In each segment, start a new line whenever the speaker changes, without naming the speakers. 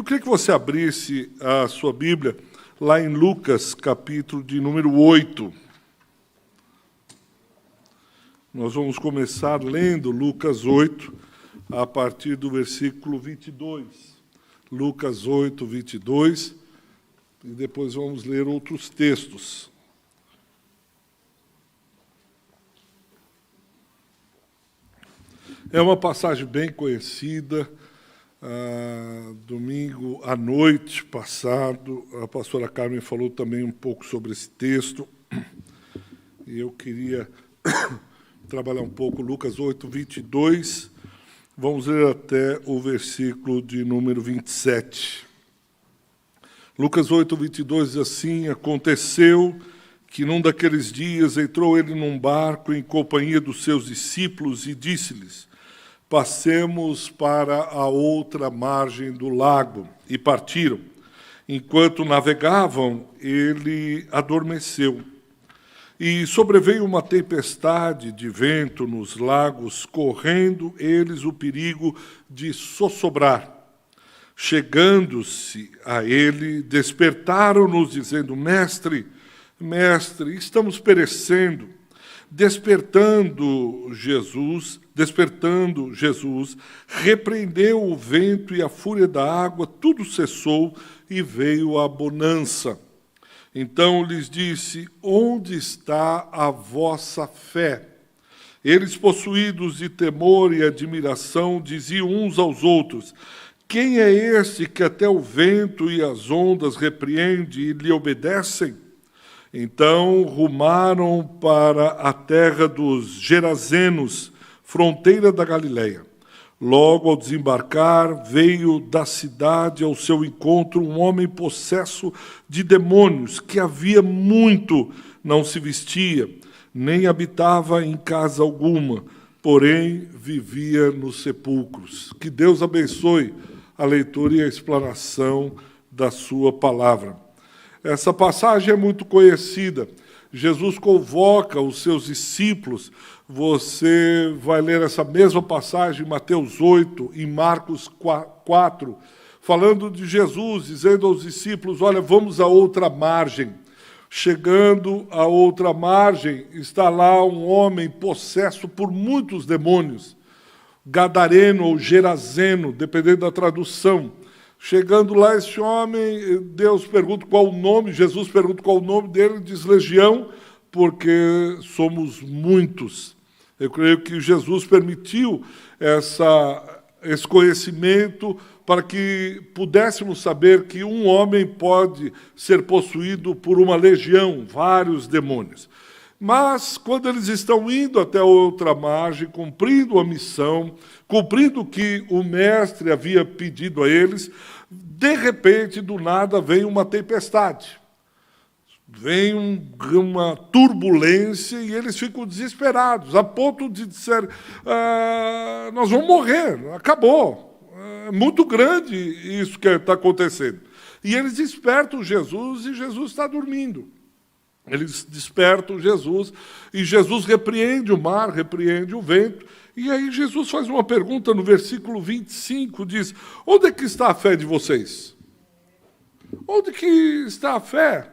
Eu queria que você abrisse a sua Bíblia lá em Lucas, capítulo de número 8. Nós vamos começar lendo Lucas 8, a partir do versículo 22. Lucas 8, 22, e depois vamos ler outros textos. É uma passagem bem conhecida. Domingo à noite passado, a pastora Carmen falou também um pouco sobre esse texto, e eu queria trabalhar um pouco Lucas 8, 22, vamos ler até o versículo de número 27. Lucas 8, 22 diz assim: aconteceu que num daqueles dias entrou ele num barco em companhia dos seus discípulos e disse-lhes: passemos para a outra margem do lago. E partiram. Enquanto navegavam, ele adormeceu. E sobreveio uma tempestade de vento nos lagos, correndo eles o perigo de sossobrar. Chegando-se a ele, despertaram-nos, dizendo: Mestre, Mestre, estamos perecendo. Despertando Jesus, repreendeu o vento e a fúria da água, tudo cessou e veio a bonança. Então lhes disse: onde está a vossa fé? Eles, possuídos de temor e admiração, diziam uns aos outros: quem é esse que até o vento e as ondas repreende e lhe obedecem? Então rumaram para a terra dos Gerazenos, fronteira da Galileia. Logo ao desembarcar, veio da cidade ao seu encontro um homem possesso de demônios, que havia muito não se vestia, nem habitava em casa alguma, porém vivia nos sepulcros. Que Deus abençoe a leitura e a explanação da sua palavra. Essa passagem é muito conhecida. Jesus convoca os seus discípulos. Você vai ler essa mesma passagem em Mateus 8, em Marcos 4, falando de Jesus, dizendo aos discípulos: olha, vamos à outra margem. Chegando à outra margem, está lá um homem possesso por muitos demônios, gadareno ou gerazeno, dependendo da tradução. Chegando lá, esse homem, Deus pergunta qual o nome, Jesus pergunta qual o nome dele, diz Legião, porque somos muitos. Eu creio que Jesus permitiu esse conhecimento para que pudéssemos saber que um homem pode ser possuído por uma legião, vários demônios. Mas, quando eles estão indo até a outra margem, cumprindo a missão, cumprindo o que o mestre havia pedido a eles, de repente, do nada, vem uma tempestade. Vem uma turbulência e eles ficam desesperados, a ponto de dizer: nós vamos morrer, acabou. É muito grande isso que está acontecendo. E eles despertam Jesus e Jesus está dormindo. Eles despertam Jesus, e Jesus repreende o mar, repreende o vento, e aí Jesus faz uma pergunta no versículo 25, diz: onde é que está a fé de vocês? Onde que está a fé?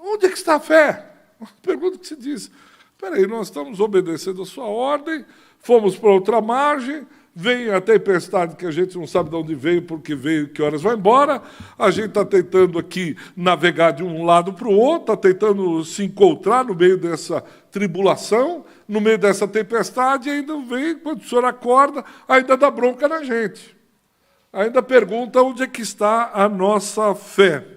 Onde é que está a fé? Uma pergunta que se diz: espera aí, nós estamos obedecendo a sua ordem, fomos para outra margem, vem a tempestade que a gente não sabe de onde veio, porque veio, que horas vai embora. A gente está tentando aqui navegar de um lado para o outro, está tentando se encontrar no meio dessa tribulação, no meio dessa tempestade, e ainda vem, quando o senhor acorda, ainda dá bronca na gente. Ainda pergunta onde é que está a nossa fé.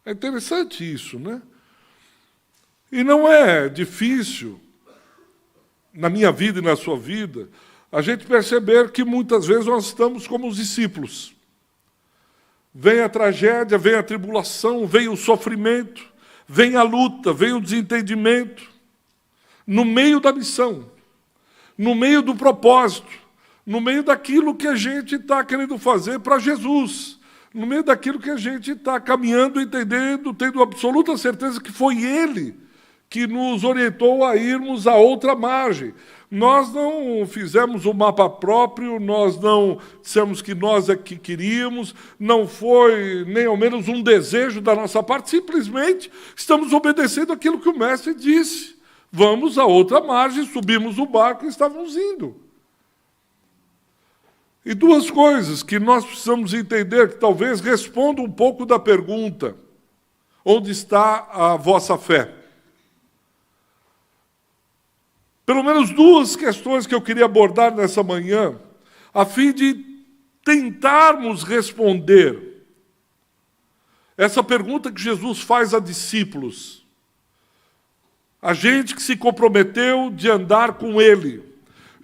É interessante isso, né? E não é difícil, na minha vida e na sua vida, a gente perceber que muitas vezes nós estamos como os discípulos. Vem a tragédia, vem a tribulação, vem o sofrimento, vem a luta, vem o desentendimento. No meio da missão, no meio do propósito, no meio daquilo que a gente está querendo fazer para Jesus, no meio daquilo que a gente está caminhando, entendendo, tendo absoluta certeza que foi Ele que nos orientou a irmos à outra margem. Nós não fizemos um mapa próprio, nós não dissemos que nós é que queríamos, não foi nem ao menos um desejo da nossa parte, simplesmente estamos obedecendo aquilo que o mestre disse. Vamos à outra margem, subimos o barco e estávamos indo. E duas coisas que nós precisamos entender, que talvez respondam um pouco da pergunta: onde está a vossa fé? Pelo menos duas questões que eu queria abordar nessa manhã, a fim de tentarmos responder essa pergunta que Jesus faz a discípulos. A gente que se comprometeu de andar com Ele,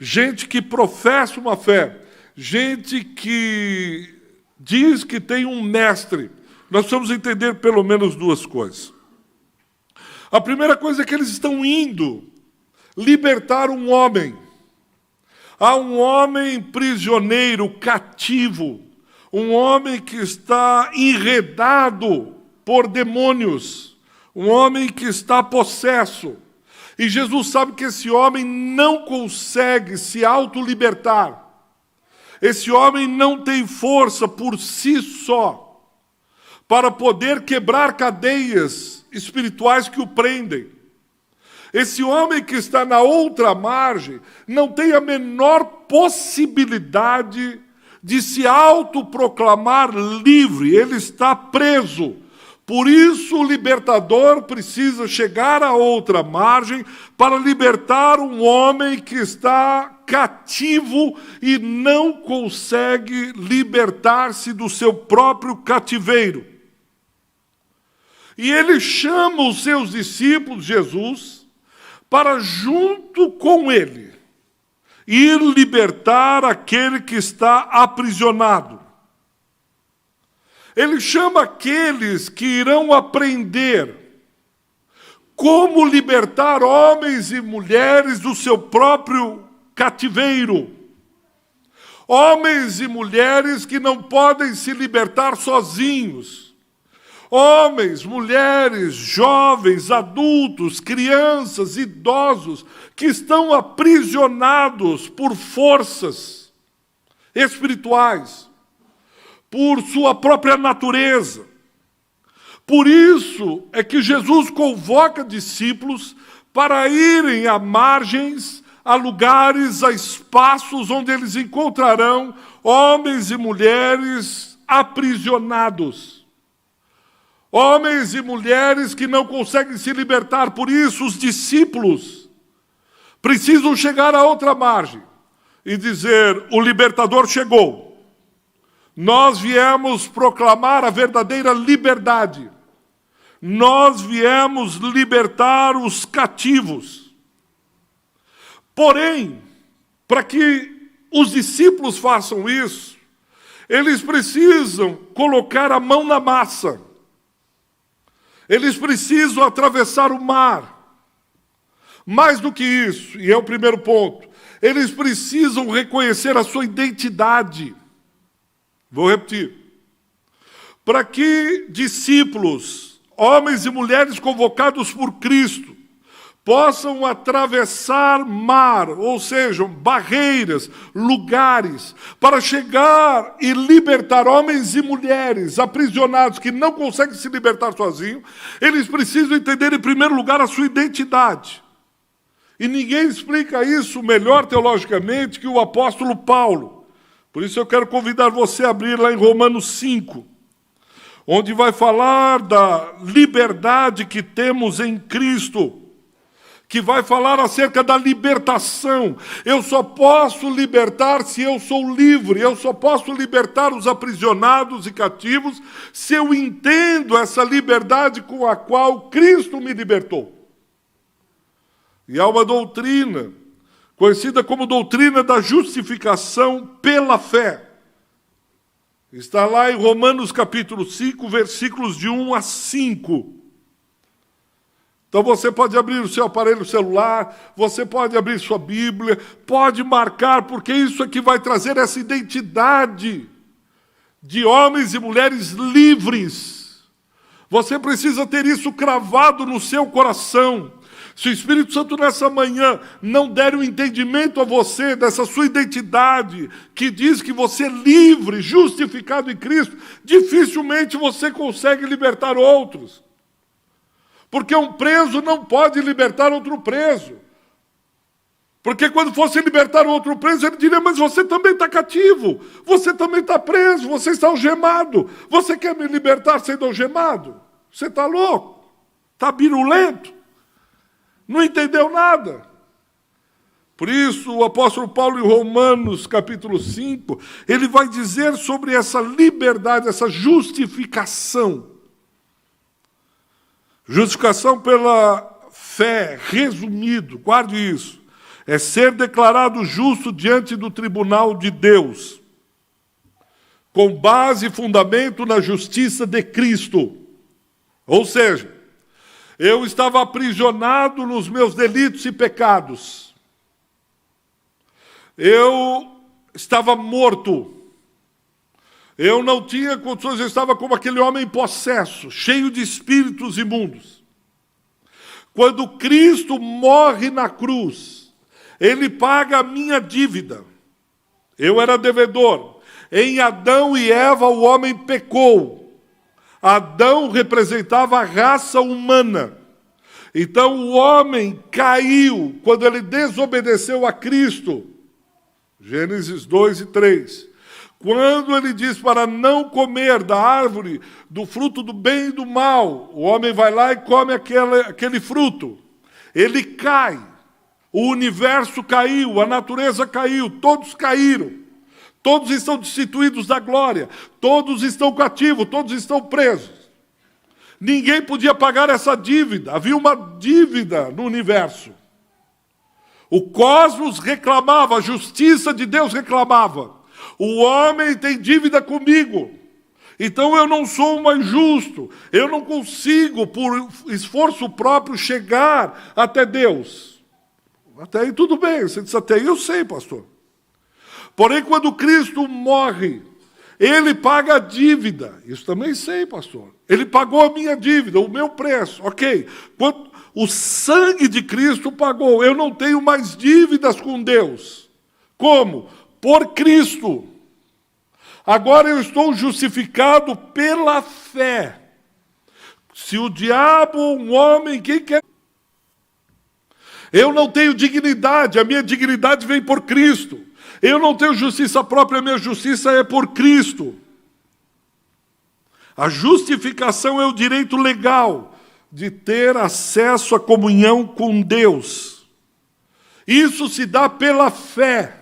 gente que professa uma fé, gente que diz que tem um mestre. Nós precisamos entender pelo menos duas coisas. A primeira coisa é que eles estão indo libertar um homem. Há um homem prisioneiro, cativo, um homem que está enredado por demônios, um homem que está possesso. E Jesus sabe que esse homem não consegue se autolibertar. Esse homem não tem força por si só para poder quebrar cadeias espirituais que o prendem. Esse homem que está na outra margem não tem a menor possibilidade de se autoproclamar livre, ele está preso. Por isso o libertador precisa chegar à outra margem para libertar um homem que está cativo e não consegue libertar-se do seu próprio cativeiro. E ele chama os seus discípulos, Jesus, para junto com ele ir libertar aquele que está aprisionado. Ele chama aqueles que irão aprender como libertar homens e mulheres do seu próprio cativeiro. Homens e mulheres que não podem se libertar sozinhos. Homens, mulheres, jovens, adultos, crianças, idosos, que estão aprisionados por forças espirituais, por sua própria natureza. Por isso é que Jesus convoca discípulos para irem a margens, a lugares, a espaços onde eles encontrarão homens e mulheres aprisionados. Homens e mulheres que não conseguem se libertar. Por isso, os discípulos precisam chegar a outra margem e dizer: o libertador chegou. Nós viemos proclamar a verdadeira liberdade. Nós viemos libertar os cativos. Porém, para que os discípulos façam isso, eles precisam colocar a mão na massa. Eles precisam atravessar o mar. Mais do que isso, e é o primeiro ponto, eles precisam reconhecer a sua identidade. Vou repetir. Para que discípulos, homens e mulheres convocados por Cristo, possam atravessar mar, ou seja, barreiras, lugares, para chegar e libertar homens e mulheres aprisionados que não conseguem se libertar sozinhos, eles precisam entender, em primeiro lugar, a sua identidade. E ninguém explica isso melhor teologicamente que o apóstolo Paulo. Por isso eu quero convidar você a abrir lá em Romanos 5, onde vai falar da liberdade que temos em Cristo, que vai falar acerca da libertação. Eu só posso libertar se eu sou livre, eu só posso libertar os aprisionados e cativos se eu entendo essa liberdade com a qual Cristo me libertou. E há uma doutrina, conhecida como doutrina da justificação pela fé. Está lá em Romanos capítulo 5, versículos de 1 a 5. Então você pode abrir o seu aparelho celular, você pode abrir sua Bíblia, pode marcar, porque isso é que vai trazer essa identidade de homens e mulheres livres. Você precisa ter isso cravado no seu coração. Se o Espírito Santo nessa manhã não der um entendimento a você dessa sua identidade, que diz que você é livre, justificado em Cristo, dificilmente você consegue libertar outros. Porque um preso não pode libertar outro preso. Porque quando fosse libertar outro preso, ele diria, mas você também está cativo, você também está preso, você está algemado. Você quer me libertar sendo algemado? Você está louco? Está birulento? Não entendeu nada. Por isso, o apóstolo Paulo, em Romanos, capítulo 5, ele vai dizer sobre essa liberdade, essa justificação. Justificação pela fé, resumido, guarde isso. É ser declarado justo diante do tribunal de Deus, com base e fundamento na justiça de Cristo. Ou seja, eu estava aprisionado nos meus delitos e pecados. Eu estava morto. Eu não tinha condições, eu estava como aquele homem possesso, cheio de espíritos imundos. Quando Cristo morre na cruz, Ele paga a minha dívida. Eu era devedor. Em Adão e Eva o homem pecou. Adão representava a raça humana. Então o homem caiu quando ele desobedeceu a Cristo. Gênesis 2 e 3. Quando ele diz para não comer da árvore do fruto do bem e do mal, o homem vai lá e come aquele fruto. Ele cai. O universo caiu, a natureza caiu, todos caíram. Todos estão destituídos da glória. Todos estão cativos, todos estão presos. Ninguém podia pagar essa dívida. Havia uma dívida no universo. O cosmos reclamava, a justiça de Deus reclamava. O homem tem dívida comigo. Então eu não sou mais justo. Eu não consigo, por esforço próprio, chegar até Deus. Até aí tudo bem. Você disse, até aí eu sei, pastor. Porém, quando Cristo morre, Ele paga a dívida. Isso também sei, pastor. Ele pagou a minha dívida, o meu preço. Ok. O sangue de Cristo pagou. Eu não tenho mais dívidas com Deus. Como? Por Cristo. Agora eu estou justificado pela fé. Se o diabo, um homem, quem quer... Eu não tenho dignidade, a minha dignidade vem por Cristo. Eu não tenho justiça própria, a minha justiça é por Cristo. A justificação é o direito legal de ter acesso à comunhão com Deus. Isso se dá pela fé.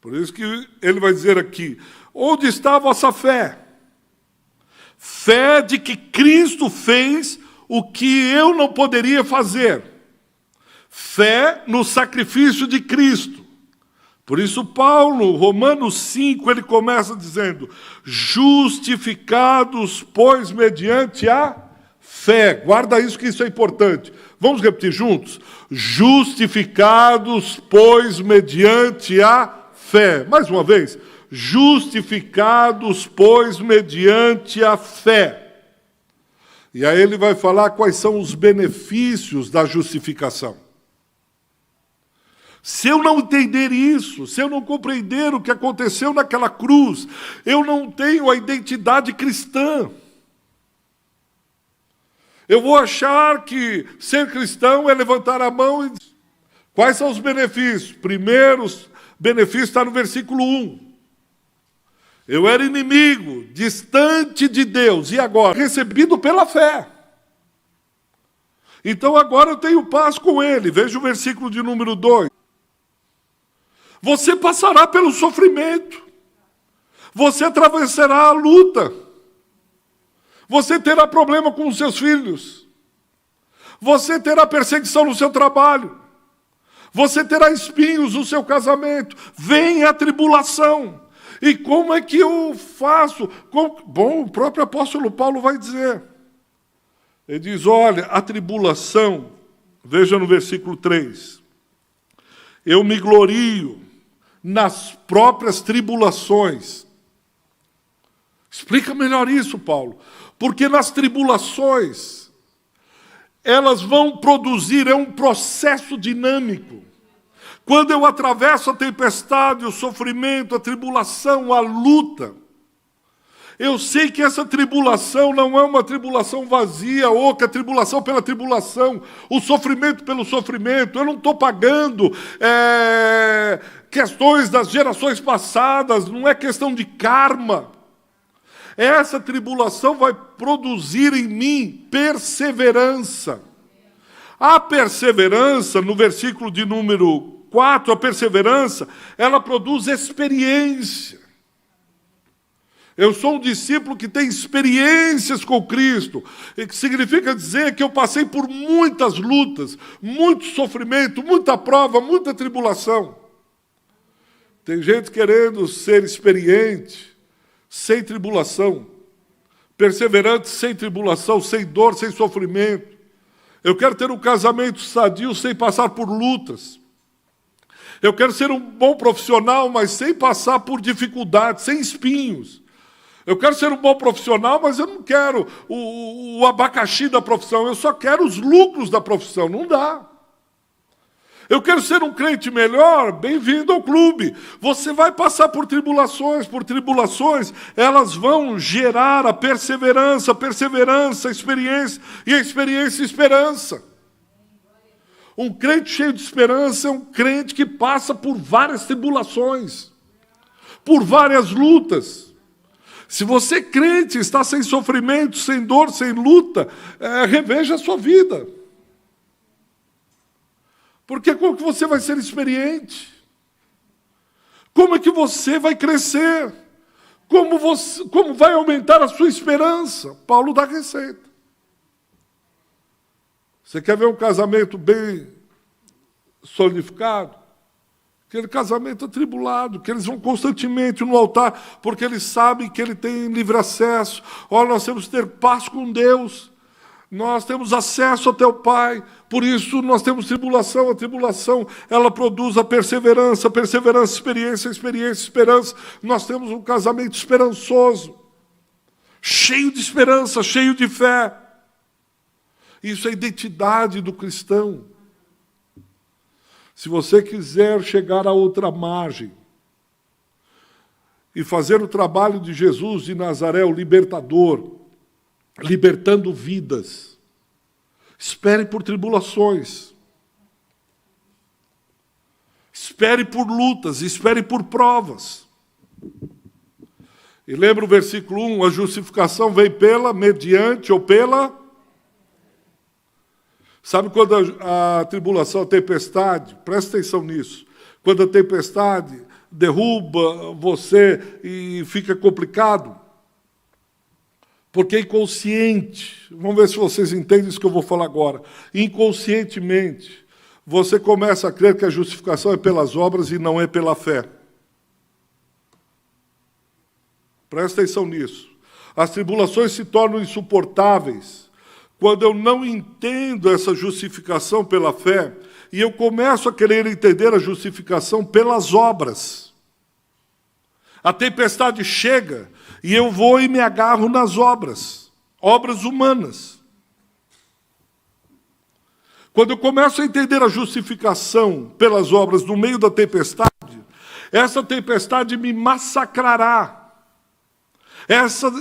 Por isso que ele vai dizer aqui, onde está a vossa fé? Fé de que Cristo fez o que eu não poderia fazer. Fé no sacrifício de Cristo. Por isso Paulo, Romanos 5, ele começa dizendo, justificados, pois, mediante a fé. Guarda isso, que isso é importante. Vamos repetir juntos? Justificados, pois, mediante a fé. Mais uma vez. Justificados, pois, mediante a fé. E aí ele vai falar quais são os benefícios da justificação. Se eu não entender isso, se eu não compreender o que aconteceu naquela cruz, eu não tenho a identidade cristã. Eu vou achar que ser cristão é levantar a mão e dizer, quais são os benefícios? Primeiro benefício está no versículo 1. Eu era inimigo, distante de Deus, e agora? Recebido pela fé. Então agora eu tenho paz com Ele. Veja o versículo de número 2. Você passará pelo sofrimento. Você atravessará a luta. Você terá problema com os seus filhos. Você terá perseguição no seu trabalho. Você terá espinhos no seu casamento. Vem a tribulação. E como é que eu faço? Bom, o próprio apóstolo Paulo vai dizer. Ele diz, olha, a tribulação, veja no versículo 3. Eu me glorio nas próprias tribulações. Explica melhor isso, Paulo. Porque nas tribulações elas vão produzir, é um processo dinâmico. Quando eu atravesso a tempestade, o sofrimento, a tribulação, a luta, eu sei que essa tribulação não é uma tribulação vazia, oca, tribulação pela tribulação, o sofrimento pelo sofrimento. Eu não estou pagando questões das gerações passadas, não é questão de karma. Essa tribulação vai produzir em mim perseverança. A perseverança, no versículo de número 4, a perseverança, ela produz experiência. Eu sou um discípulo que tem experiências com Cristo, e que significa dizer que eu passei por muitas lutas, muito sofrimento, muita prova, muita tribulação. Tem gente querendo ser experiente, sem tribulação, perseverante sem tribulação, sem dor, sem sofrimento. Eu quero ter um casamento sadio sem passar por lutas. Eu quero ser um bom profissional, mas sem passar por dificuldades, sem espinhos. Eu quero ser um bom profissional, mas eu não quero o abacaxi da profissão, eu só quero os lucros da profissão. Não dá. Eu quero ser um crente melhor, bem-vindo ao clube. Você vai passar por tribulações, elas vão gerar a perseverança, a experiência, e a experiência, esperança. Um crente cheio de esperança é um crente que passa por várias tribulações, por várias lutas. Se você, crente, está sem sofrimento, sem dor, sem luta, reveja a sua vida. Porque como que você vai ser experiente? Como é que você vai crescer? Como vai aumentar a sua esperança? Paulo dá receita. Você quer ver um casamento bem solidificado? Aquele casamento atribulado, que eles vão constantemente no altar, porque eles sabem que ele tem livre acesso. Olha, nós temos que ter paz com Deus. Nós temos acesso até o Pai, por isso nós temos tribulação. A tribulação, ela produz a perseverança, experiência, esperança. Nós temos um casamento esperançoso, cheio de esperança, cheio de fé. Isso é a identidade do cristão. Se você quiser chegar a outra margem e fazer o trabalho de Jesus de Nazaré, o libertador, libertando vidas, espere por tribulações, espere por lutas, espere por provas. E lembra o versículo 1, a justificação vem mediante ou pela... Sabe quando a tribulação, a tempestade, presta atenção nisso, quando a tempestade derruba você e fica complicado, porque é inconsciente, vamos ver se vocês entendem isso que eu vou falar agora, inconscientemente, você começa a crer que a justificação é pelas obras e não é pela fé. Presta atenção nisso. As tribulações se tornam insuportáveis quando eu não entendo essa justificação pela fé e eu começo a querer entender a justificação pelas obras. A tempestade chega e eu vou e me agarro nas obras humanas. Quando eu começo a entender a justificação pelas obras no meio da tempestade, essa tempestade me massacrará.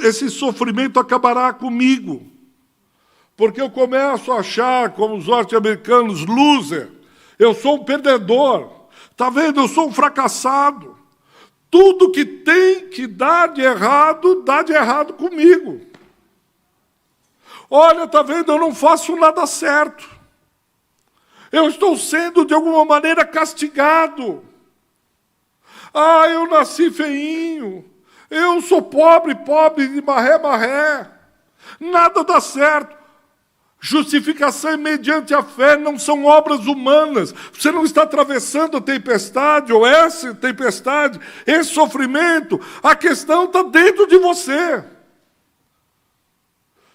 Esse sofrimento acabará comigo. Porque eu começo a achar, como os norte-americanos, loser. Eu sou um perdedor. Está vendo? Eu sou um fracassado. Tudo que tem que dar de errado comigo. Olha, está vendo? Eu não faço nada certo. Eu estou sendo, de alguma maneira, castigado. Ah, eu nasci feinho. Eu sou pobre de maré. Nada dá certo. Justificação é mediante a fé, não são obras humanas. Você não está atravessando a tempestade, ou essa tempestade, esse sofrimento. A questão está dentro de você.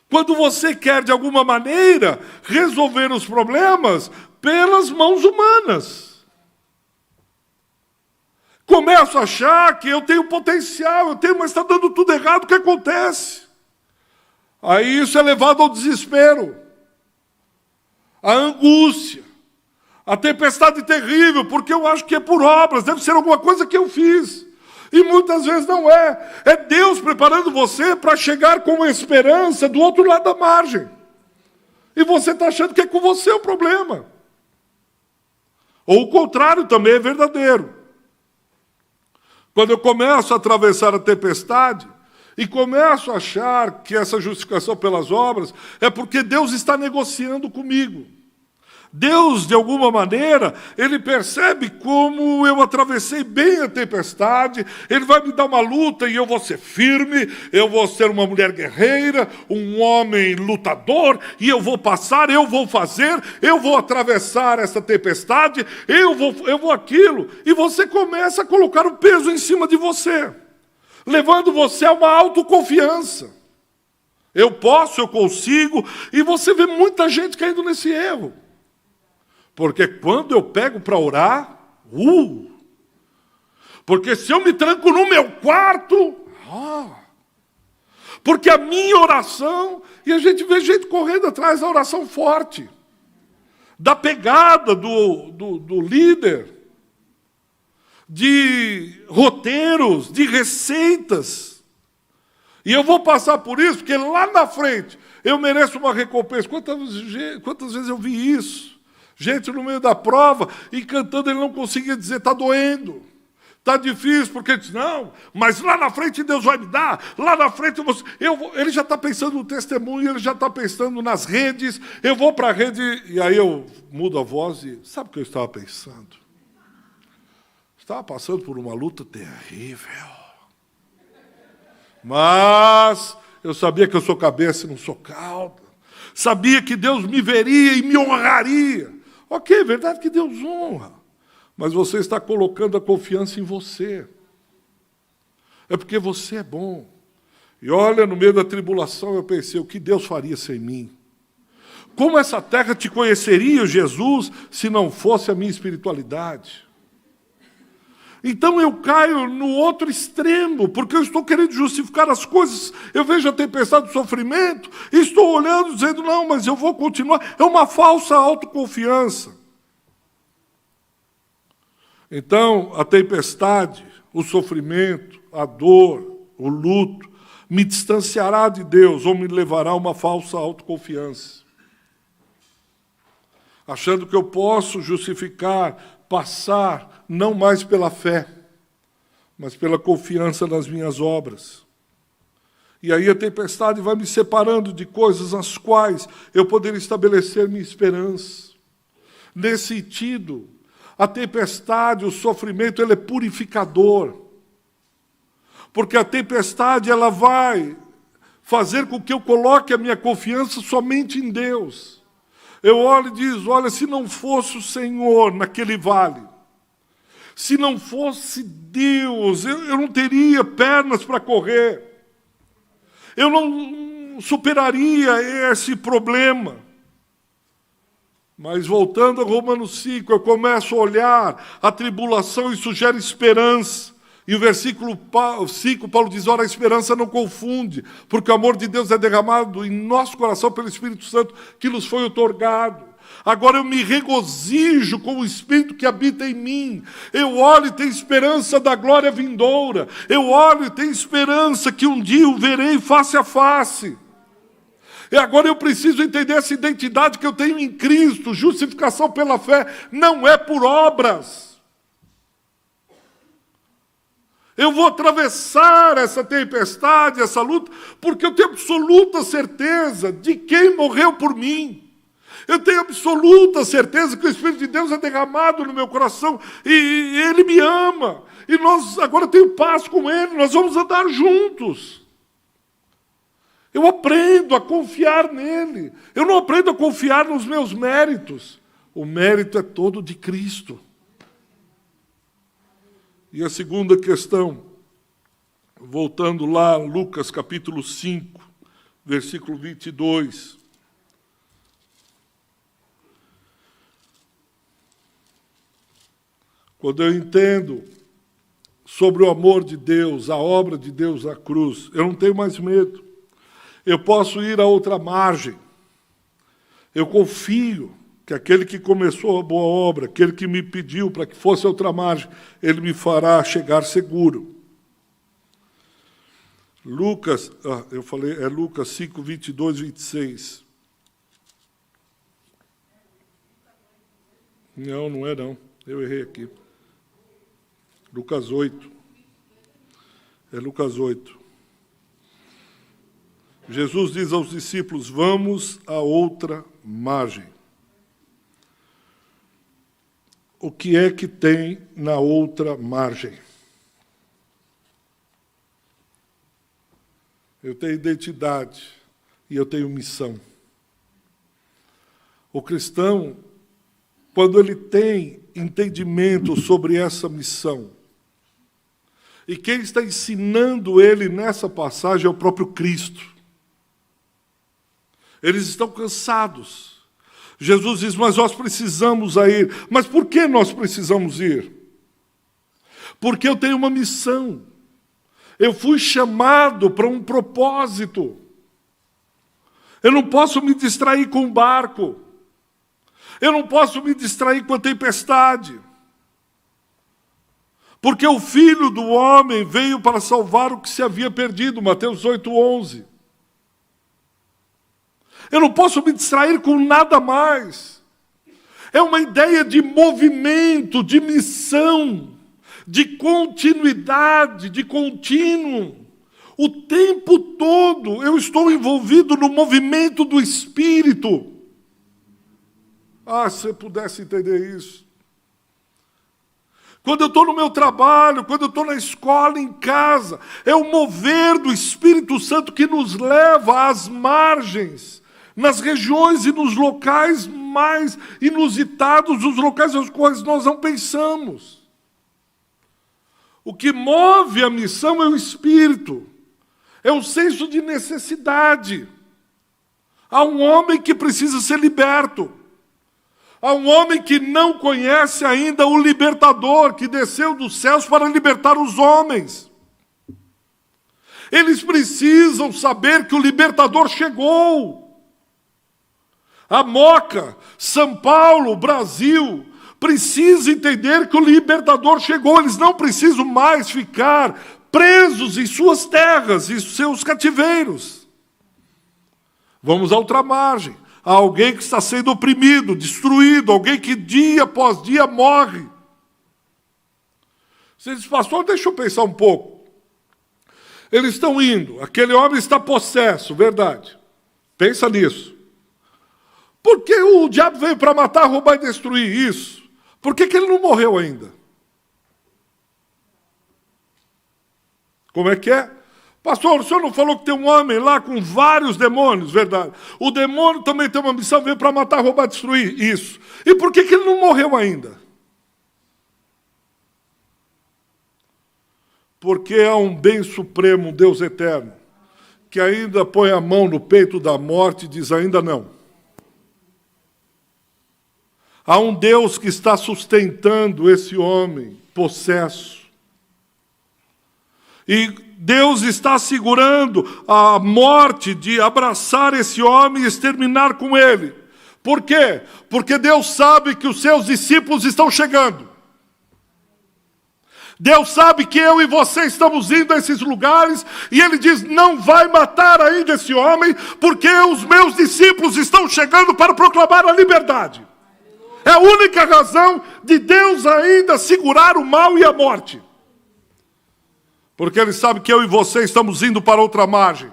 Quando você quer, de alguma maneira, resolver os problemas pelas mãos humanas. Começo a achar que eu tenho potencial, mas está dando tudo errado, o que acontece? Aí isso é levado ao desespero. a angústia, a tempestade terrível, porque eu acho que é por obras, deve ser alguma coisa que eu fiz. E muitas vezes não é. É Deus preparando você para chegar com esperança do outro lado da margem. E você está achando que é com você o problema. Ou o contrário também é verdadeiro. Quando eu começo a atravessar a tempestade e começo a achar que essa justificação pelas obras é porque Deus está negociando comigo. Deus, de alguma maneira, Ele percebe como eu atravessei bem a tempestade, Ele vai me dar uma luta e eu vou ser firme, eu vou ser uma mulher guerreira, um homem lutador, e eu vou passar, eu vou fazer, eu vou atravessar essa tempestade, eu vou aquilo, e você começa a colocar o peso em cima de você, levando você a uma autoconfiança. Eu posso, eu consigo, e você vê muita gente caindo nesse erro. Porque quando eu pego para orar, porque se eu me tranco no meu quarto, porque a minha oração, e a gente vê gente correndo atrás da oração forte, da pegada do líder, de roteiros, de receitas. E eu vou passar por isso, porque lá na frente eu mereço uma recompensa. Quantas vezes eu vi isso? Gente no meio da prova, e cantando ele não conseguia dizer, está doendo, está difícil, porque ele diz, não, mas lá na frente Deus vai me dar, lá na frente ele já está pensando no testemunho, ele já está pensando nas redes, eu vou para a rede, e aí eu mudo a voz e, sabe o que eu estava pensando? Estava passando por uma luta terrível, mas eu sabia que eu sou cabeça e não sou cauda, sabia que Deus me veria e me honraria. Ok, é verdade que Deus honra, mas você está colocando a confiança em você. É porque você é bom. E olha, no meio da tribulação eu pensei, o que Deus faria sem mim? Como essa terra te conheceria, Jesus, se não fosse a minha espiritualidade? Então eu caio no outro extremo, porque eu estou querendo justificar as coisas. Eu vejo a tempestade do sofrimento, e estou olhando, dizendo, não, mas eu vou continuar. É uma falsa autoconfiança. Então, a tempestade, o sofrimento, a dor, o luto, me distanciará de Deus, ou me levará a uma falsa autoconfiança. Achando que eu posso justificar, passar, não mais pela fé, mas pela confiança nas minhas obras. E aí a tempestade vai me separando de coisas nas quais eu poderia estabelecer minha esperança. Nesse sentido, a tempestade, o sofrimento, ele é purificador. Porque a tempestade, ela vai fazer com que eu coloque a minha confiança somente em Deus. Eu olho e digo, olha, se não fosse o Senhor naquele vale, se não fosse Deus, eu não teria pernas para correr, eu não superaria esse problema. Mas voltando a Romanos 5, eu começo a olhar a tribulação e isso gera esperança. E o versículo 5, Paulo diz, ora, a esperança não confunde, porque o amor de Deus é derramado em nosso coração pelo Espírito Santo, que nos foi outorgado. Agora eu me regozijo com o Espírito que habita em mim. Eu olho e tenho esperança da glória vindoura. Eu olho e tenho esperança que um dia o verei face a face. E agora eu preciso entender essa identidade que eu tenho em Cristo. Justificação pela fé não é por obras. Eu vou atravessar essa tempestade, essa luta, porque eu tenho absoluta certeza de quem morreu por mim. Eu tenho absoluta certeza que o Espírito de Deus é derramado no meu coração e Ele me ama. E nós agora tenho paz com Ele, nós vamos andar juntos. Eu aprendo a confiar nele. Eu não aprendo a confiar nos meus méritos. O mérito é todo de Cristo. E a segunda questão, voltando lá, Lucas capítulo 5, versículo 22. Quando eu entendo sobre o amor de Deus, a obra de Deus na cruz, eu não tenho mais medo. Eu posso ir a outra margem. Eu confio que aquele que começou a boa obra, aquele que me pediu para que fosse a outra margem, ele me fará chegar seguro. Lucas 5, 22, 26. Não é não. Eu errei aqui. Lucas 8. É Lucas 8. Jesus diz aos discípulos, vamos à outra margem. O que é que tem na outra margem? Eu tenho identidade e eu tenho missão. O cristão, quando ele tem entendimento sobre essa missão, e quem está ensinando ele nessa passagem é o próprio Cristo. Eles estão cansados. Jesus diz, mas nós precisamos ir. Mas por que nós precisamos ir? Porque eu tenho uma missão. Eu fui chamado para um propósito. Eu não posso me distrair com o barco. Eu não posso me distrair com a tempestade. Porque o Filho do Homem veio para salvar o que se havia perdido. Mateus 8:11. Eu não posso me distrair com nada mais. É uma ideia de movimento, de missão, de continuidade, de contínuo. O tempo todo eu estou envolvido no movimento do Espírito. Se você pudesse entender isso. Quando eu estou no meu trabalho, quando eu estou na escola, em casa, é o mover do Espírito Santo que nos leva às margens, nas regiões e nos locais mais inusitados, os locais aos quais nós não pensamos. O que move a missão é o Espírito, é o senso de necessidade. Há um homem que precisa ser liberto. Há um homem que não conhece ainda o libertador, que desceu dos céus para libertar os homens. Eles precisam saber que o libertador chegou. A Moca, São Paulo, Brasil, precisa entender que o libertador chegou. Eles não precisam mais ficar presos em suas terras, em seus cativeiros. Vamos à outra margem. Há alguém que está sendo oprimido, destruído, alguém que dia após dia morre. Você diz, pastor, deixa eu pensar um pouco. Eles estão indo, aquele homem está possesso, verdade. Pensa nisso. Por que o diabo veio para matar, roubar e destruir isso? Por que ele não morreu ainda? Como é que é? Pastor, o senhor não falou que tem um homem lá com vários demônios, verdade? O demônio também tem uma missão, veio para matar, roubar, destruir, isso. E por que ele não morreu ainda? Porque há um bem supremo, um Deus eterno, que ainda põe a mão no peito da morte e diz, ainda não. Há um Deus que está sustentando esse homem possesso. E Deus está segurando a morte de abraçar esse homem e exterminar com ele. Por quê? Porque Deus sabe que os seus discípulos estão chegando. Deus sabe que eu e você estamos indo a esses lugares e Ele diz, não vai matar ainda esse homem, porque os meus discípulos estão chegando para proclamar a liberdade. É a única razão de Deus ainda segurar o mal e a morte. Porque Ele sabe que eu e você estamos indo para outra margem.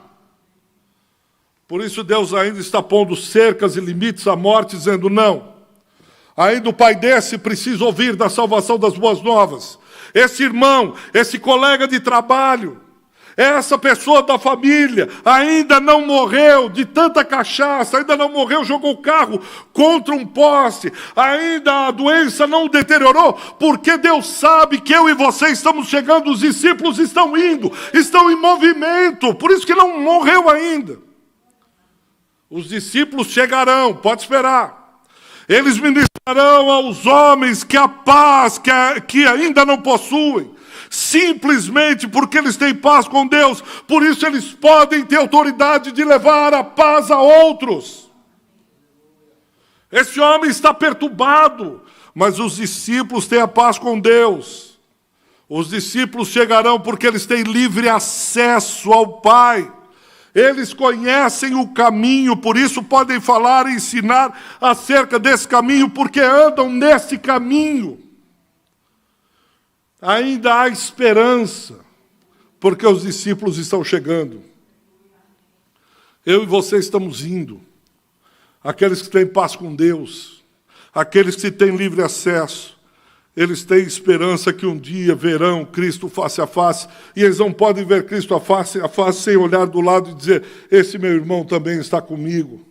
Por isso Deus ainda está pondo cercas e limites à morte, dizendo não. Ainda o pai desse precisa ouvir da salvação das boas novas. Esse irmão, esse colega de trabalho, essa pessoa da família ainda não morreu de tanta cachaça, ainda não morreu, jogou o carro contra um poste, ainda a doença não deteriorou, porque Deus sabe que eu e você estamos chegando, os discípulos estão indo, estão em movimento, por isso que não morreu ainda. Os discípulos chegarão, pode esperar. Eles ministrarão aos homens que a paz que ainda não possuem, simplesmente porque eles têm paz com Deus, por isso eles podem ter autoridade de levar a paz a outros. Esse homem está perturbado, mas os discípulos têm a paz com Deus. Os discípulos chegarão porque eles têm livre acesso ao Pai. Eles conhecem o caminho, por isso podem falar e ensinar acerca desse caminho, porque andam nesse caminho. Ainda há esperança, porque os discípulos estão chegando. Eu e você estamos indo. Aqueles que têm paz com Deus, aqueles que têm livre acesso, eles têm esperança que um dia verão Cristo face a face, e eles não podem ver Cristo a face sem olhar do lado e dizer, esse meu irmão também está comigo.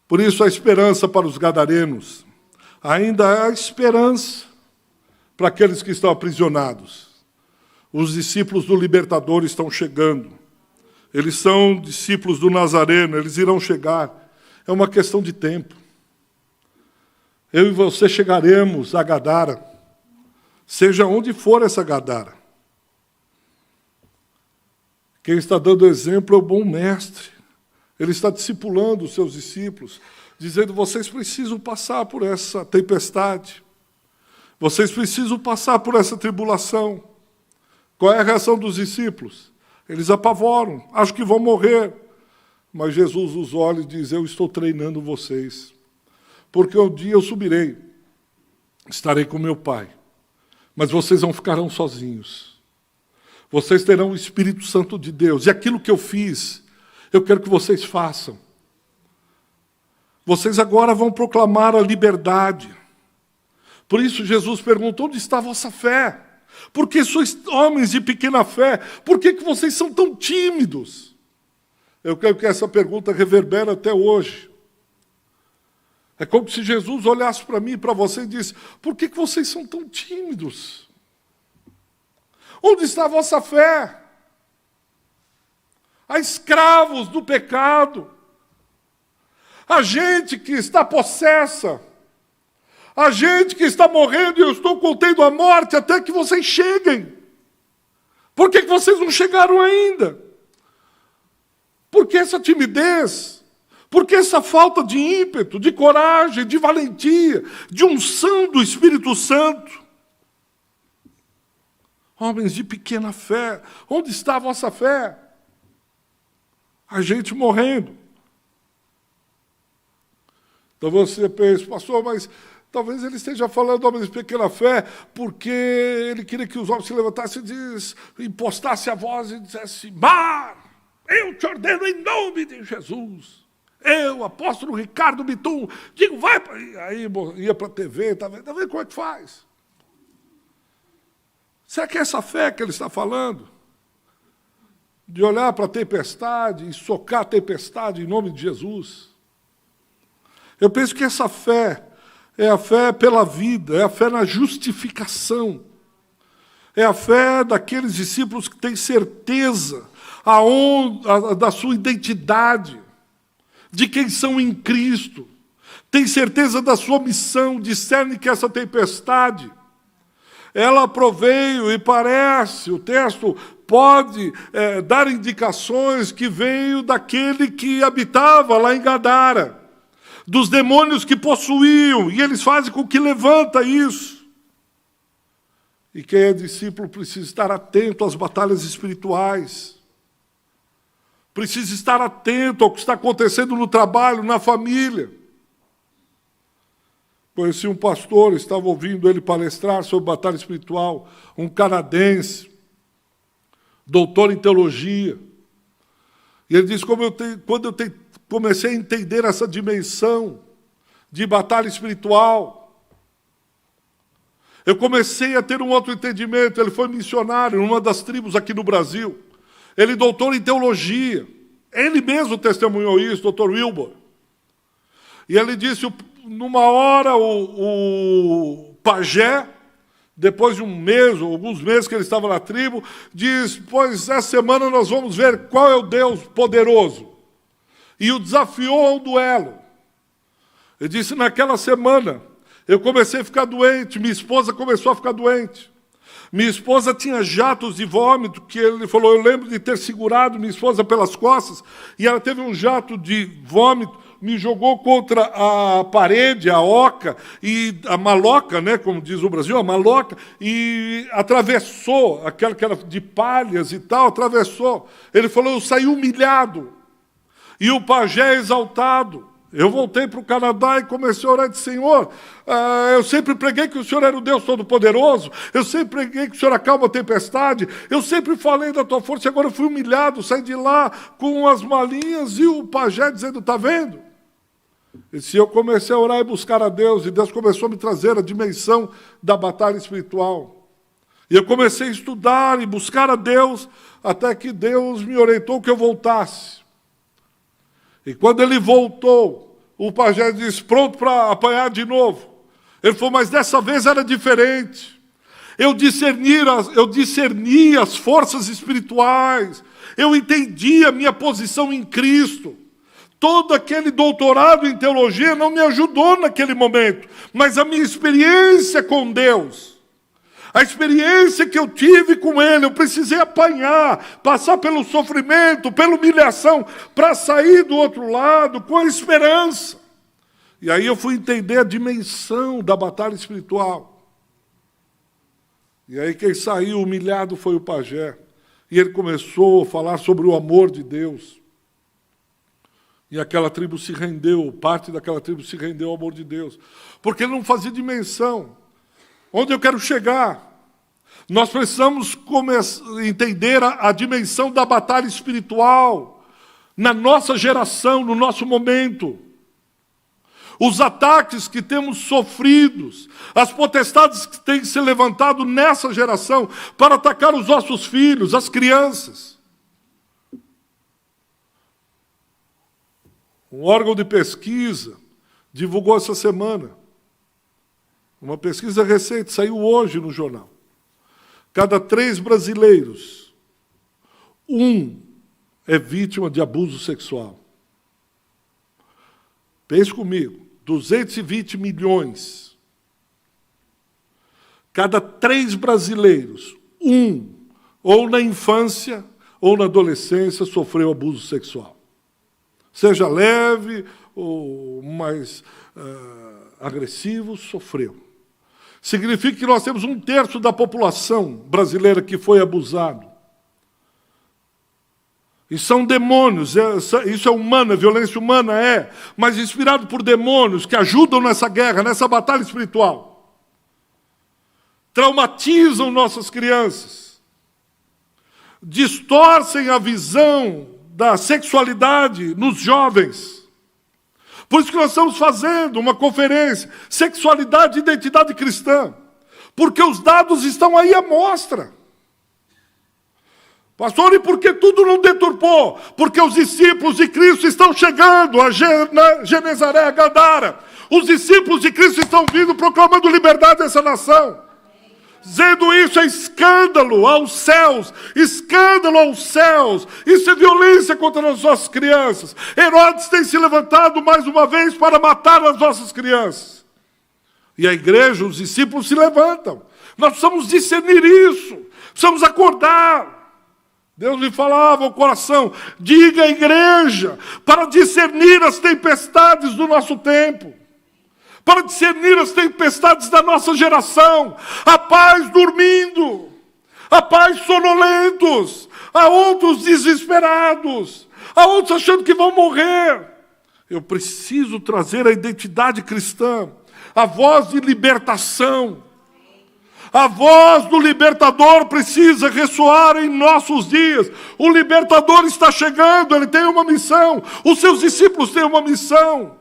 Por isso a esperança para os gadarenos, ainda há esperança para aqueles que estão aprisionados. Os discípulos do libertador estão chegando. Eles são discípulos do Nazareno, eles irão chegar. É uma questão de tempo. Eu e você chegaremos a Gadara, seja onde for essa Gadara. Quem está dando exemplo é o bom mestre. Ele está discipulando os seus discípulos, dizendo, vocês precisam passar por essa tempestade. Vocês precisam passar por essa tribulação. Qual é a reação dos discípulos? Eles apavoram, acham que vão morrer. Mas Jesus os olha e diz, eu estou treinando vocês. Porque um dia eu subirei, estarei com meu Pai, mas vocês não ficarão sozinhos. Vocês terão o Espírito Santo de Deus, e aquilo que eu fiz, eu quero que vocês façam. Vocês agora vão proclamar a liberdade. Por isso Jesus perguntou, onde está a vossa fé? Por que sois homens de pequena fé? Por que vocês são tão tímidos? Eu quero que essa pergunta reverbere até hoje. É como se Jesus olhasse para mim e para você e disse, por que vocês são tão tímidos? Onde está a vossa fé? Há escravos do pecado. Há gente que está possessa. Há gente que está morrendo e eu estou contendo a morte até que vocês cheguem. Por que vocês não chegaram ainda? Por que essa timidez? Por que essa falta de ímpeto, de coragem, de valentia, de unção do Espírito Santo? Homens de pequena fé, onde está a vossa fé? A gente morrendo. Então você pensa, pastor, mas talvez ele esteja falando homens de pequena fé, porque ele queria que os homens se levantassem e impostassem a voz e dissessem, mar, eu te ordeno em nome de Jesus. Eu, apóstolo Ricardo Bitum, digo, vai, aí ia para a TV, tá vendo como é que faz? Será que é essa fé que ele está falando? De olhar para a tempestade e socar a tempestade em nome de Jesus? Eu penso que essa fé é a fé pela vida, é a fé na justificação, é a fé daqueles discípulos que têm certeza da sua identidade, de quem são em Cristo, tem certeza da sua missão, discerne que essa tempestade, ela proveio e parece, o texto pode dar indicações que veio daquele que habitava lá em Gadara, dos demônios que possuíam, e eles fazem com que levanta isso. E quem é discípulo precisa estar atento às batalhas espirituais, precisa estar atento ao que está acontecendo no trabalho, na família. Conheci um pastor, estava ouvindo ele palestrar sobre batalha espiritual, um canadense, doutor em teologia. E ele disse, quando eu comecei a entender essa dimensão de batalha espiritual, eu comecei a ter um outro entendimento. Ele foi missionário numa das tribos aqui no Brasil. Ele doutor em teologia. Ele mesmo testemunhou isso, doutor Wilbur. E ele disse, numa hora, o pajé, depois de um mês, ou alguns meses que ele estava na tribo, diz, pois essa semana nós vamos ver qual é o Deus poderoso. E o desafiou a um duelo. Ele disse, naquela semana, eu comecei a ficar doente, minha esposa começou a ficar doente. Minha esposa tinha jatos de vômito, que ele falou, eu lembro de ter segurado minha esposa pelas costas, e ela teve um jato de vômito me jogou contra a parede, a oca, e a maloca, né, como diz o Brasil, a maloca, e atravessou, aquela que era de palhas e tal, atravessou. Ele falou, eu saí humilhado, e o pajé exaltado. Eu voltei para o Canadá e comecei a orar e disse, Senhor, eu sempre preguei que o Senhor era o Deus Todo-Poderoso, eu sempre preguei que o Senhor acalma a tempestade, eu sempre falei da tua força, e agora eu fui humilhado, saí de lá com as malinhas e o pajé dizendo, está vendo? E se eu comecei a orar e buscar a Deus, e Deus começou a me trazer a dimensão da batalha espiritual. E eu comecei a estudar e buscar a Deus, até que Deus me orientou que eu voltasse. E quando ele voltou, o pajé disse, pronto para apanhar de novo. Ele falou, mas dessa vez era diferente. Eu discerni as forças espirituais. Eu entendi a minha posição em Cristo. Todo aquele doutorado em teologia não me ajudou naquele momento. Mas a minha experiência com Deus, a experiência que eu tive com Ele, eu precisei apanhar, passar pelo sofrimento, pela humilhação, para sair do outro lado com a esperança. E aí eu fui entender a dimensão da batalha espiritual. E aí quem saiu humilhado foi o pajé. E ele começou a falar sobre o amor de Deus. E aquela tribo se rendeu, parte daquela tribo se rendeu ao amor de Deus. Porque ele não fazia dimensão. Onde eu quero chegar? Nós precisamos entender a dimensão da batalha espiritual na nossa geração, no nosso momento. Os ataques que temos sofridos, as potestades que têm se levantado nessa geração para atacar os nossos filhos, as crianças. Um órgão de pesquisa divulgou essa semana. Uma pesquisa recente, saiu hoje no jornal. Cada 3 brasileiros, 1 é vítima de abuso sexual. Pense comigo, 220 milhões. Cada 3 brasileiros, 1, ou na infância ou na adolescência, sofreu abuso sexual. Seja leve ou mais agressivo, sofreu. Significa que nós temos 1/3 da população brasileira que foi abusado. E são demônios, isso é humano, é violência humana, mas inspirado por demônios que ajudam nessa guerra, nessa batalha espiritual. Traumatizam nossas crianças. Distorcem a visão da sexualidade nos jovens. Por isso que nós estamos fazendo uma conferência, Sexualidade e Identidade Cristã. Porque os dados estão aí à mostra. Pastor, e por que tudo não deturpou? Porque os discípulos de Cristo estão chegando a Genezaré, a Gadara. Os discípulos de Cristo estão vindo proclamando liberdade a essa nação. Dizendo isso é escândalo aos céus, escândalo aos céus. Isso é violência contra as nossas crianças. Herodes tem se levantado mais uma vez para matar as nossas crianças. E a igreja, os discípulos se levantam. Nós precisamos discernir isso, precisamos acordar. Deus me falava ao coração, diga à igreja, para discernir as tempestades do nosso tempo. Para discernir as tempestades da nossa geração. Há pais dormindo, há pais sonolentos, há outros desesperados, há outros achando que vão morrer. Eu preciso trazer a identidade cristã, a voz de libertação. A voz do libertador precisa ressoar em nossos dias. O libertador está chegando, ele tem uma missão. Os seus discípulos têm uma missão.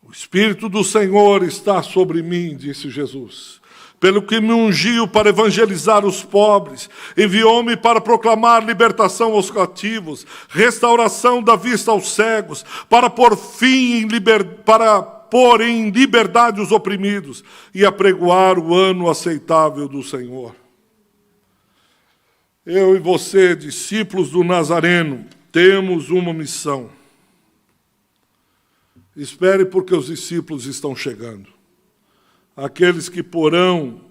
O Espírito do Senhor está sobre mim, disse Jesus, pelo que me ungiu para evangelizar os pobres, enviou-me para proclamar libertação aos cativos, restauração da vista aos cegos, para pôr em liberdade os oprimidos e apregoar o ano aceitável do Senhor. Eu e você, discípulos do Nazareno, temos uma missão. Espere, porque os discípulos estão chegando. Aqueles que porão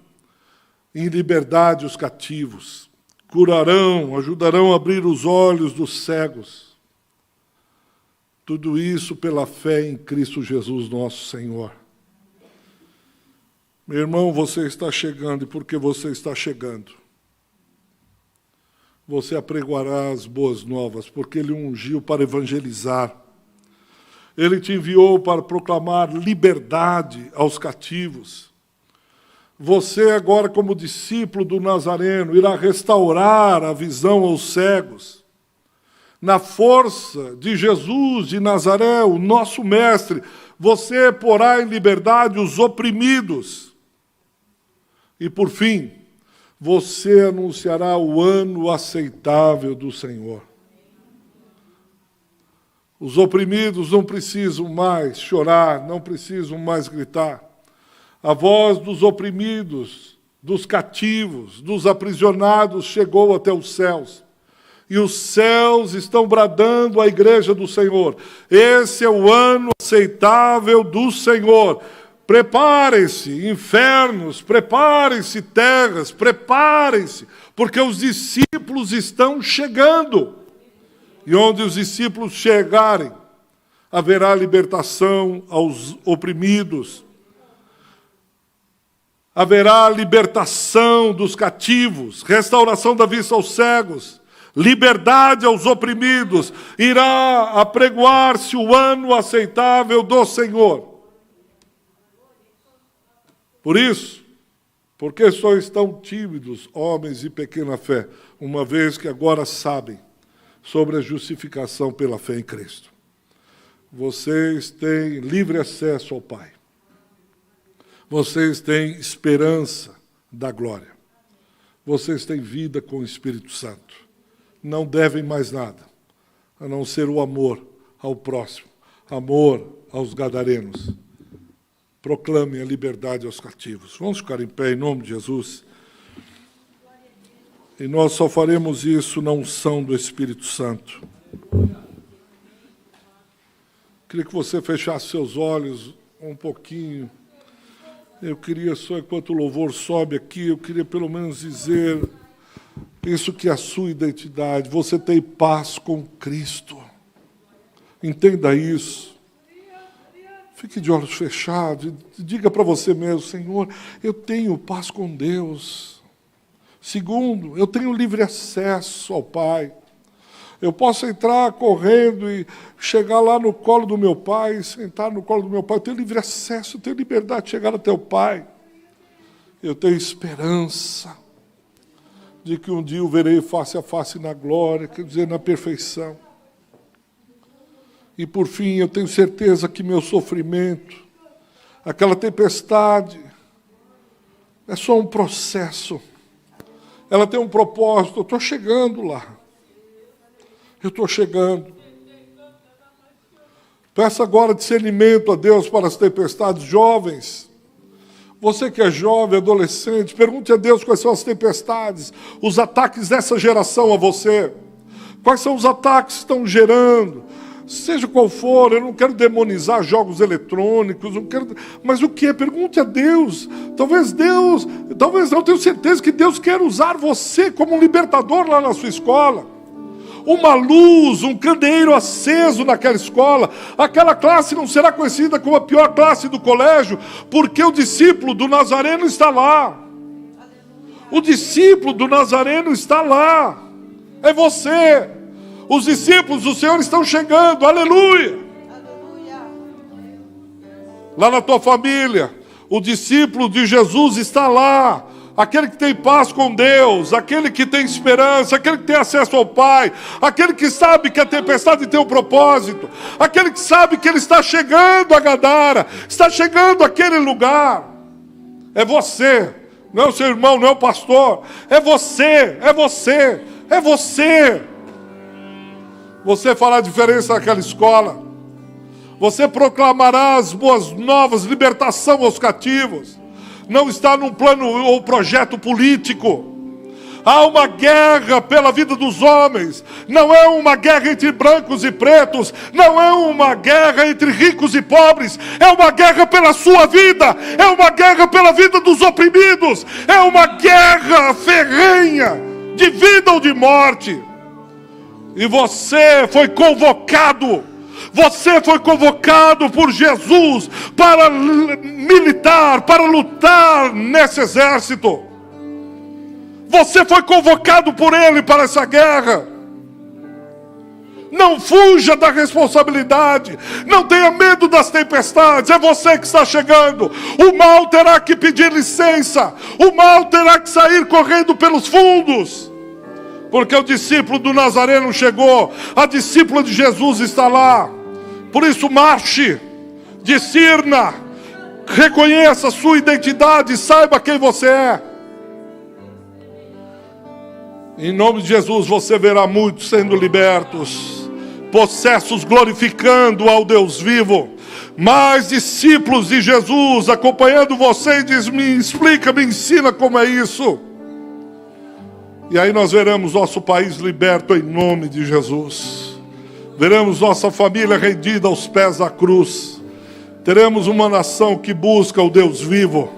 em liberdade os cativos, curarão, ajudarão a abrir os olhos dos cegos. Tudo isso pela fé em Cristo Jesus, nosso Senhor. Meu irmão, você está chegando, e porque você está chegando, você apregoará as boas novas, porque Ele ungiu para evangelizar. Ele te enviou para proclamar liberdade aos cativos. Você agora, como discípulo do Nazareno, irá restaurar a visão aos cegos. Na força de Jesus de Nazaré, o nosso mestre, você porá em liberdade os oprimidos. E, por fim, você anunciará o ano aceitável do Senhor. Os oprimidos não precisam mais chorar, não precisam mais gritar. A voz dos oprimidos, dos cativos, dos aprisionados chegou até os céus. E os céus estão bradando à igreja do Senhor. Esse é o ano aceitável do Senhor. Preparem-se, infernos, preparem-se, terras, preparem-se, porque os discípulos estão chegando. E onde os discípulos chegarem, haverá libertação aos oprimidos. Haverá libertação dos cativos, restauração da vista aos cegos, liberdade aos oprimidos. Irá apregoar-se o ano aceitável do Senhor. Por isso, porque só estão tímidos, homens de pequena fé, uma vez que agora sabem sobre a justificação pela fé em Cristo. Vocês têm livre acesso ao Pai. Vocês têm esperança da glória. Vocês têm vida com o Espírito Santo. Não devem mais nada, a não ser o amor ao próximo, amor aos gadarenos. Proclamem a liberdade aos cativos. Vamos ficar em pé em nome de Jesus. E nós só faremos isso na unção do Espírito Santo. Queria que você fechasse seus olhos um pouquinho. Eu queria só, enquanto o louvor sobe aqui, eu queria pelo menos dizer isso que é a sua identidade. Você tem paz com Cristo. Entenda isso. Fique de olhos fechados. Diga para você mesmo, Senhor, eu tenho paz com Deus. Segundo, eu tenho livre acesso ao Pai. Eu posso entrar correndo e chegar lá no colo do meu Pai, sentar no colo do meu Pai. Eu tenho livre acesso, eu tenho liberdade de chegar até o Pai. Eu tenho esperança de que um dia o verei face a face na glória, quer dizer, na perfeição. E, por fim, eu tenho certeza que meu sofrimento, aquela tempestade, é só um processo. Ela tem um propósito. Eu estou chegando lá. Eu estou chegando. Peça agora discernimento a Deus para as tempestades. Jovens, você que é jovem, adolescente, pergunte a Deus quais são as tempestades, os ataques dessa geração a você. Quais são os ataques que estão gerando? Seja qual for, eu não quero demonizar jogos eletrônicos, não quero, mas o que é? Pergunte a Deus. Talvez não, tenho certeza que Deus quer usar você como um libertador lá na sua escola. Uma luz, um candeeiro aceso naquela escola. Aquela classe não será conhecida como a pior classe do colégio, porque o discípulo do Nazareno está lá. O discípulo do Nazareno está lá. É você. Os discípulos do Senhor estão chegando, aleluia. Lá na tua família, o discípulo de Jesus está lá. Aquele que tem paz com Deus, aquele que tem esperança, aquele que tem acesso ao Pai, aquele que sabe que a tempestade tem um propósito, aquele que sabe que ele está chegando a Gadara, está chegando àquele lugar. É você, não é o seu irmão, não é o pastor, é você, é você, é você. Você fará a diferença naquela escola. Você proclamará as boas novas, libertação aos cativos. Não está num plano ou projeto político. Há uma guerra pela vida dos homens. Não é uma guerra entre brancos e pretos. Não é uma guerra entre ricos e pobres. É uma guerra pela sua vida. É uma guerra pela vida dos oprimidos. É uma guerra ferrenha de vida ou de morte. E você foi convocado por Jesus para militar, para lutar nesse exército. Você foi convocado por Ele para essa guerra. Não fuja da responsabilidade. Não tenha medo das tempestades. É você que está chegando. O mal terá que pedir licença. O mal terá que sair correndo pelos fundos. Porque o discípulo do Nazareno chegou. A discípula de Jesus está lá. Por isso marche. Discirna. Reconheça a sua identidade. Saiba quem você é. Em nome de Jesus você verá muitos sendo libertos. Possessos glorificando ao Deus vivo. Mais discípulos de Jesus acompanhando você e diz: me explica, me ensina como é isso. E aí nós veremos nosso país liberto em nome de Jesus. Veremos nossa família rendida aos pés da cruz. Teremos uma nação que busca o Deus vivo.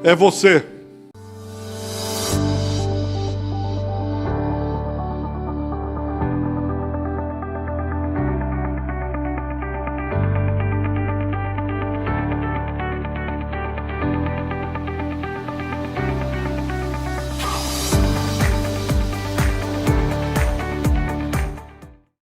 É você.